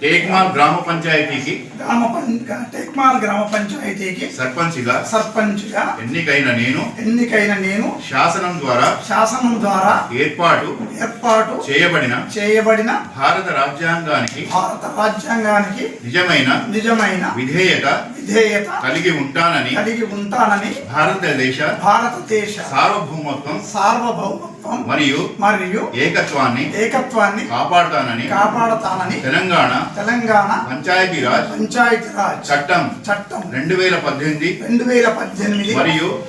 టేక్మాల్ గ్రామ పంచాయతీకి సర్పంచ్గా ఎన్నికైన నేను శాసనం ద్వారా ఏర్పాటు చేయబడిన భారత రాజ్యాంగానికి నిజమైన విధేయత కలిగి ఉంటానని భారతదేశ సార్వభౌమత్వం మరియు ఏకత్వాన్ని కాపాడుతానని తెలంగాణ పంచాయతీరాజ్ చట్టం 2018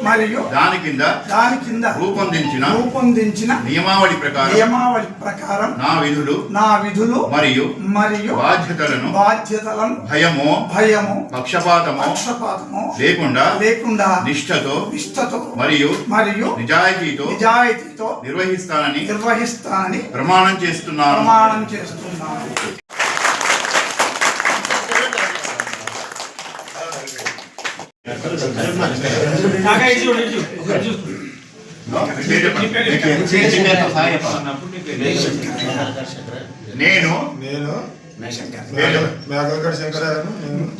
మరియు దాని కింద రూపొందించిన నియమావళి ప్రకారం నా విధులు మరియు బాధ్యతలను భయము పక్షపాతము లేకుండా నిష్ఠతో మరియు నిజాయితీతో నిర్వహిస్తానని ప్రమాణం చేస్తున్నాను. నేను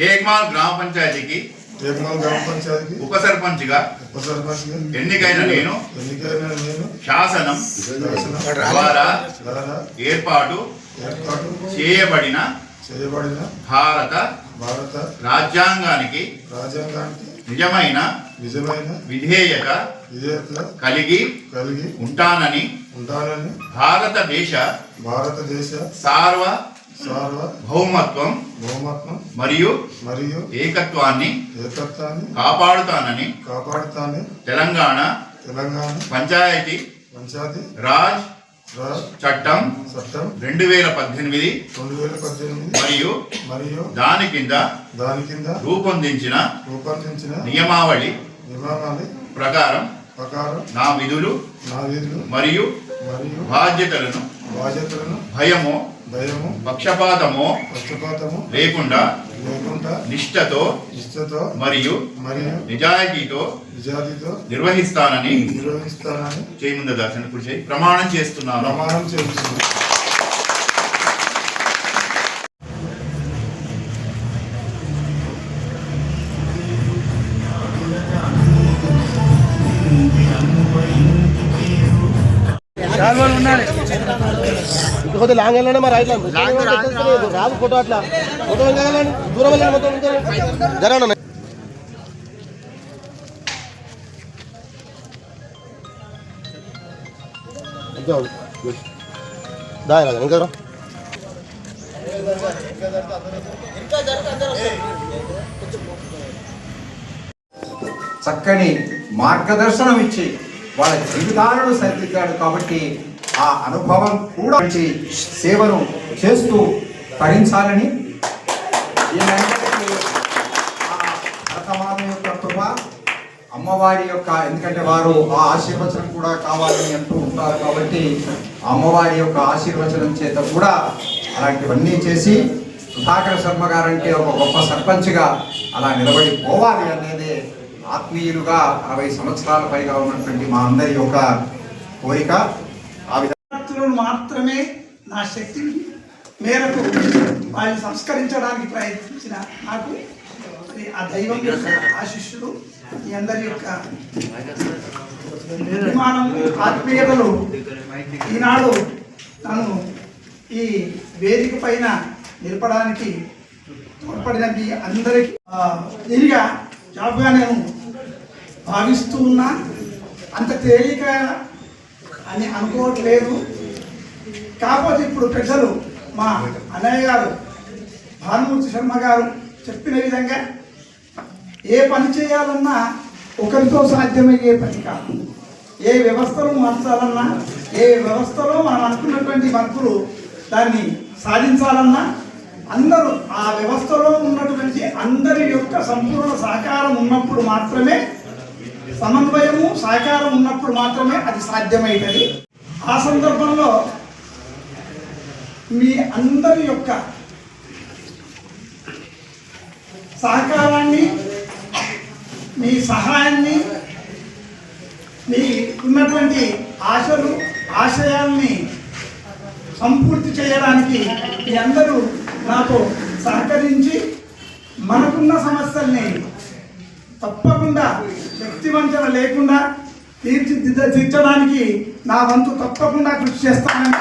టేక్మాల్ గ్రామ పంచాయతీకి ఉప సర్పంచ్గా ఎన్నికైన నేను శాసనం ద్వారా ఏర్పాటు చేయబడిన భారత రాజ్యాంగానికి నిజమైన విధేయత కలిగి ఉంటానని భారతదేశ సార్వభౌమత్వం మరియు ఏకత్వాన్ని కాపాడుతానని తెలంగాణ పంచాయతీ రాజ్ చట్టం 2018 మరియు దాని కింద రూపొందించిన నియమావళి ప్రకారం నా విధులు మరియు బాధ్యతలను భయము పక్షపాతము లేకుండా నిష్ఠతో మరియు నిజాయితీతో నిర్వహిస్తానని చేయముంద దాసన కృషి ప్రమాణం చేస్తున్నాను. ఇంకొద్ది లాంగ్ వెళ్ళండి మరి రైట్ రాదు ఫోటో అట్లా ఫోటో వెళ్ళండి దూరం వెళ్ళండి మొత్తం జరగండి. దాయరా ఇంకా చక్కని మార్గదర్శనం ఇచ్చి వాళ్ళ జీవితాలను సరిదిద్దాడు. కాబట్టి ఆ అనుభవం కూడా సేవను చేస్తూ తరించాలని భరతమాత యొక్క కృప అమ్మవారి యొక్క, ఎందుకంటే వారు ఆ ఆశీర్వచనం కూడా కావాలని అంటూ ఉంటారు. కాబట్టి అమ్మవారి యొక్క ఆశీర్వచనం చేత కూడా అలాంటివన్నీ చేసి సుధాకర్ శర్మ గారంటే ఒక గొప్ప సర్పంచ్గా అలా నిలబడి పోవాలి అనేది ఆత్మీయులుగా 60 సంవత్సరాల పైగా ఉన్నటువంటి మా అందరి యొక్క కోరిక. ఆ విధంగా మాత్రమే నా శక్తి మేరకు వాళ్ళు సంస్కరించడానికి ప్రయత్నించిన నాకు ఆ దైవం యొక్క ఆశీస్సులు, ఈ అందరి యొక్క నిర్మాణం, ఆత్మీయతలు ఈనాడు నన్ను ఈ వేదిక పైన నిలపడానికి తోడ్పడిన మీ అందరికీ ఇదిగా జాబ్గా నేను భావిస్తూ ఉన్నా. అంత తేలిక అని అనుకోవట్లేదు. కాకపోతే ఇప్పుడు పెద్దలు మా అన్నయ్య గారు భానుమూర్తి శర్మ గారు చెప్పిన విధంగా ఏ పని చేయాలన్నా ఒకరితో సాధ్యమయ్యే పని కాదు. ఏ వ్యవస్థను మార్చాలన్నా, ఏ వ్యవస్థలో మనం అనుకున్నటువంటి మార్పులు దాన్ని సాధించాలన్నా అందరూ ఆ వ్యవస్థలో ఉన్నటువంటి అందరి యొక్క సంపూర్ణ సహకారం ఉన్నప్పుడు మాత్రమే, సమన్వయము సహకారం ఉన్నప్పుడు మాత్రమే అది సాధ్యమవుతుంది. ఆ సందర్భంలో మీ అందరి యొక్క సహకారాన్ని, మీ సహాయాన్ని, మీ ఉన్నటువంటి ఆశలు ఆశయాల్ని సంపూర్తి చేయడానికి మీ అందరూ నాకు సహకరించి మనకున్న సమస్యల్ని తప్పకుండా శక్తివంచన లేకుండా తీర్చిదిద్దడానికి నా వంతు తప్పకుండా కృషి చేస్తానని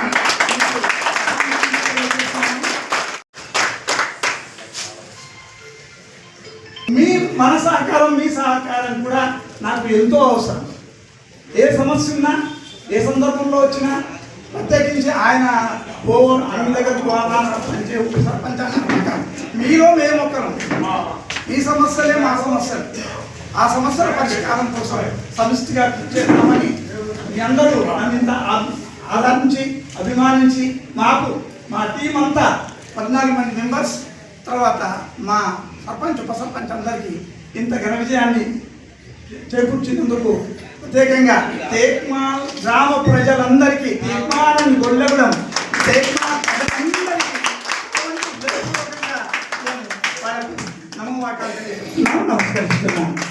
మన సహకారం మీ సహకారం కూడా నాకు ఎంతో అవసరం. ఏ సమస్య ఉన్నా ఏ సందర్భంలో వచ్చినా ప్రత్యేకించి ఆయన అన్ని దగ్గరకు పంచే ఉప సర్పంచ్ అన్న మీలో మేమొక్కరం. ఈ సమస్యలే మా సమస్యలు. ఆ సమస్యల పరిష్కారం కోసం సమిష్టిగా కృషి చేద్దామని మీ అందరూ నన్ను ఇంత ఆదరించి అభిమానించి మాకు మా టీం అంతా 14 మంది మెంబర్స్ తర్వాత మా సర్పంచ్ ఉప సర్పంచ్ అందరికీ ఇంత ఘన విజయాన్ని చేకూర్చినందుకు ప్రత్యేకంగా తేక్మాల్ గ్రామ ప్రజలందరికీ తేక్మాలని గొల్లగూడెం తేక్మాల్ ప్రజలందరికీ నమస్కరిస్తున్నాను.